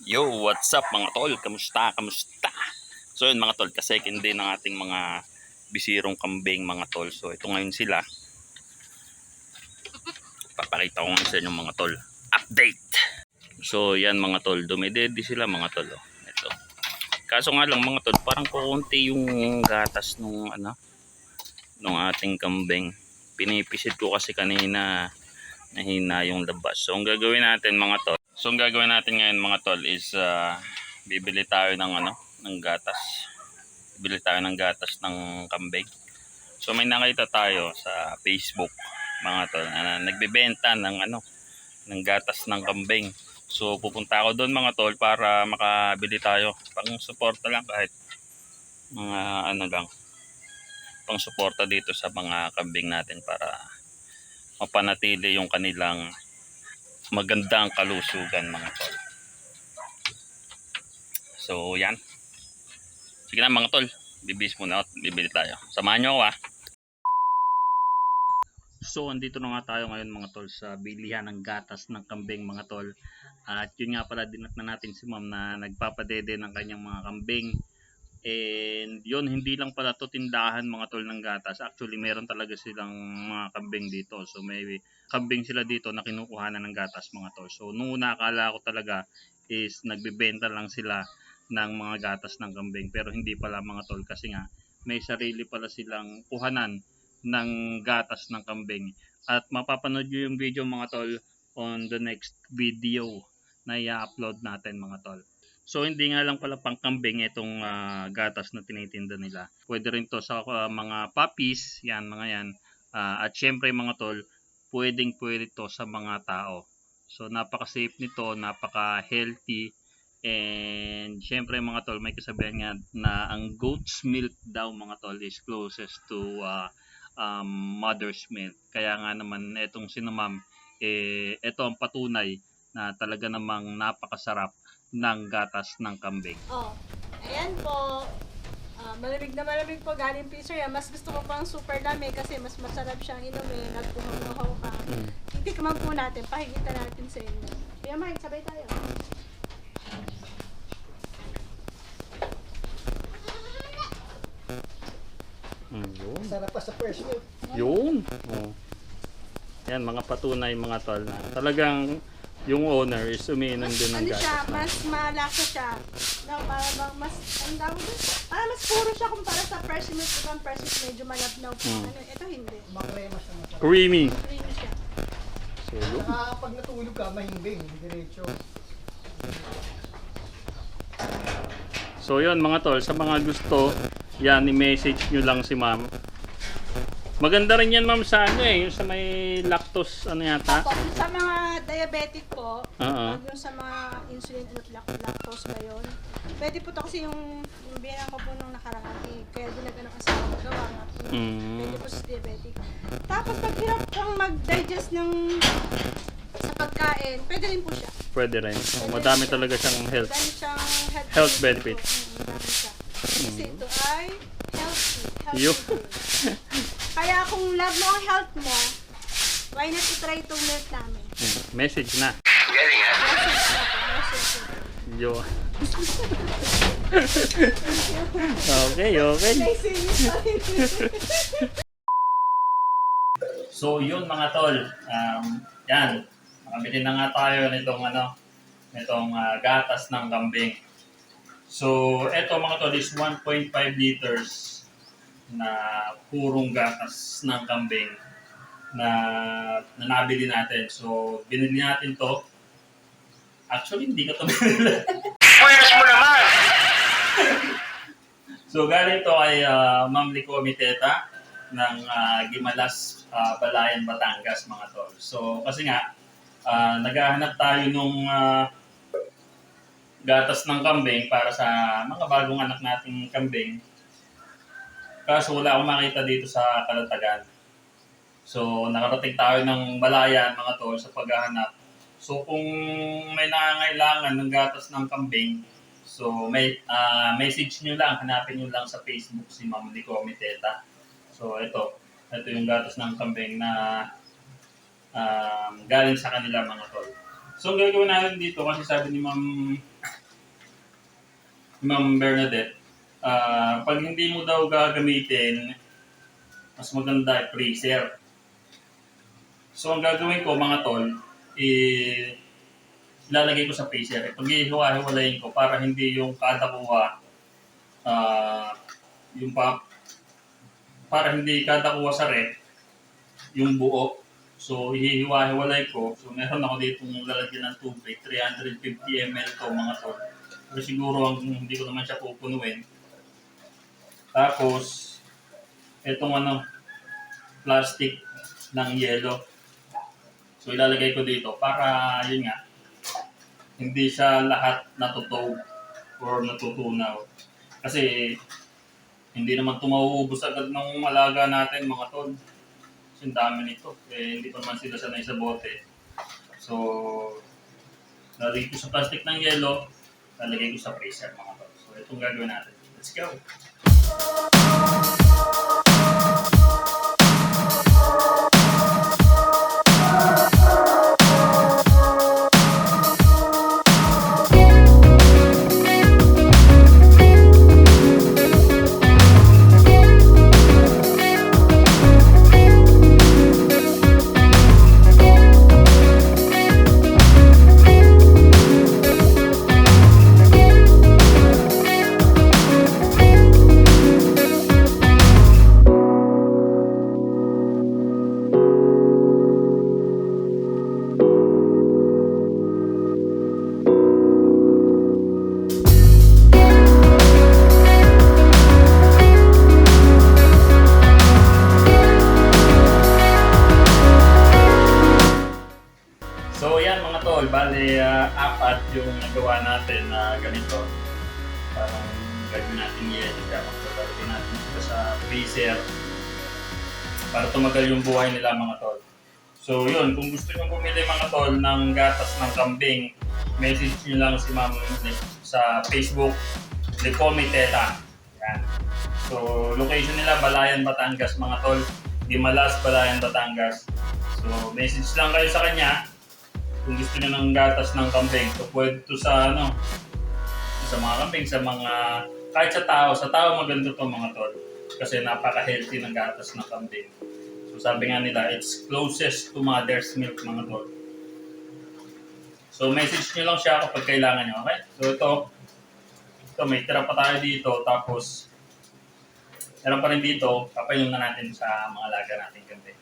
Yo, what's up mga tol? Kamusta? Kamusta? So yun mga tol, ka-second day ng ating mga bisirong kambing mga tol. So ito ngayon sila. Papakita ko nga sa inyo mga tol. Update! So yan mga tol, dumidedi sila mga tol. Oh. Ito. Kaso nga lang mga tol, parang kukunti yung gatas nung ating kambing. Pinipisit ko kasi kanina nahina yung labas. So ang gagawin natin mga tol. Ngayon mga tol is bibili tayo ng gatas. Bibili tayo ng gatas ng kambing. So may nakita tayo sa Facebook mga tol na nagbebenta ng gatas ng kambing. So pupunta ako doon mga tol para makabili tayo. Pang suporta lang kahit mga pang suporta dito sa mga kambing natin para mapanatili yung kanilang magandang kalusugan mga tol. So yan. Sige na mga tol, bibis muna at bibili tayo. Samahan nyo ako ah. So andito na nga tayo ngayon mga tol sa bilihan ng gatas ng kambing mga tol. At yun nga pala dinat na natin si ma'am na nagpapadede ng kanyang mga kambing. And yun, hindi lang pala to tindahan mga tol ng gatas. Actually meron talaga silang mga kambing dito. So may kambing sila dito na kinukuhanan ng gatas mga tol. So nung una akala ko talaga is nagbebenta lang sila ng mga gatas ng kambing. Pero hindi pala mga tol kasi nga may sarili pala silang kuhanan ng gatas ng kambing. At mapapanood nyo yung video mga tol on the next video na i-upload natin mga tol. So hindi nga lang pala pangkambing itong gatas na tinitinda nila. Pwede rin to sa mga puppies, yan mga yan. At syempre mga tol, pwede to sa mga tao. So napaka-safe nito, napaka-healthy. And syempre mga tol, may kasabihan nga na ang goat's milk daw mga tol is closest to mother's milk. Kaya nga naman itong sinumam, ito ang patunay na talaga namang napakasarap ng gatas ng kambing. Oh, ayan po. Malamig po galing freezer yan. Mas gusto ko pang super lamig kasi mas masarap siyang inumin at pumamuhaw ka. Titikman po natin, pahigitan natin sa inyo. Kaya Mike, sabay tayo. Yun. Sarap pa sa first milk. Yun. Oh. Yan mga patunay mga tol na talagang yung owner is umiinom din ng Ano gatas. siya, mas malasa siya. No, para bang mas, ang dami doon. Mas puro siya kumpara sa fresh milk. Ibang fresh milk medyo malabnaw po. Ito hindi. Makrema siya masarap. Creamy. Creamy siya. So, yun. Saka pag natulog ka, mahimbing. Diretso. So yun mga tol, sa mga gusto, yan, i-message nyo lang si ma'am. Maganda rin yan ma'am sa yung sa may lactose, yata? Opo, yung sa mga diabetic po, yung sa mga insulin lactose ba yun? Pwede po to kasi yung bilang ko po nung nakaraan, kaya ginagano kasi ako magawa nga po. Pwede po sa diabetic. Tapos pag hirap kang mag-digest sa pagkain, pwede rin po siya. Pwede rin. Madami talaga siyang health. Madami siyang Health benefit. Madami siya. Kasi ito ay healthy. Yo. Kaya kung love mo ang health mo, why not i-try itong milk namin? Message na. Message. Yo. Okay. So yun mga tol. Yan. Makabili na nga tayo nitong gatas ng kambing. So eto mga tol is 1.5 liters na purong gatas ng kambing na nabili natin. So binili natin to. Actually hindi ko to binili. Pwes mo naman! So galing to kay Ma'am Lico Miteta ng Gimalas, Balayan, Batangas mga tol. So kasi nga naghahanap tayo nung gatas ng kambing para sa mga bagong anak nating kambing. Kaso wala akong makita dito sa Kalatagan. So nakarating tayo ng Balayan mga tol sa paghahanap. So kung may nangangailangan ng gatas ng kambing, so may message nyo lang, hanapin nyo lang sa Facebook si Ma'am Lico Miteta. So ito yung gatas ng kambing na galing sa kanila mga tol. So ang gagawin natin dito kasi sabi ni Ma'am Ma'am Bernadette, pag hindi mo daw gagamitin, mas maganda ay freezer. So ang gagawin ko mga tol, ilalagay ko sa freezer. Pag ihiwa-hiwalayin ko para hindi yung kada kuha, ah, yung para hindi kada kuha sa ref, yung buo. So ihihiwa-hiwalay ko. So meron ako dito lalagyan ng tubig, 350 ml to mga tol. Pero siguro hindi ko naman siya pupunuin. Tapos, itong plastic ng yelo. So ilalagay ko dito para yun nga, hindi siya lahat natutog or natutunaw. Kasi hindi naman ito mauubos agad ng alaga natin mga tol. Kasi ang dami nito. Hindi pa naman sila sanay sa bote. So, lalagay ko sa plastic ng yelo, lalagay ko sa freezer mga tol. So itong gagawin natin. Let's go! So yan mga tol, bali apat yung nagawa natin na ganito. Parang gagawin natin yan, tapos gagawin natin ito sa freezer para tumagal yung buhay nila mga tol. So yun, kung gusto nyo bumili mga tol ng gatas ng kambing, message nyo lang si Ma'am sa Facebook, Lecome Teta. Yan. So location nila, Balayan, Batangas mga tol. Dimalas, Balayan, Batangas. So message lang kayo sa kanya kung gusto niyo ng gatas ng kambing. So pwede to sa sa mga kambing, sa mga kahit sa tao maganda to mga tol. Kasi napaka-healthy ng gatas ng kambing. So sabi nga nila, it's closest to mother's milk mga tol. So message niyo lang siya kapag kailangan niyo, okay? So ito may tira pa tayo dito, tapos meron pa rin dito, papayin na natin sa mga alaga natin kambing.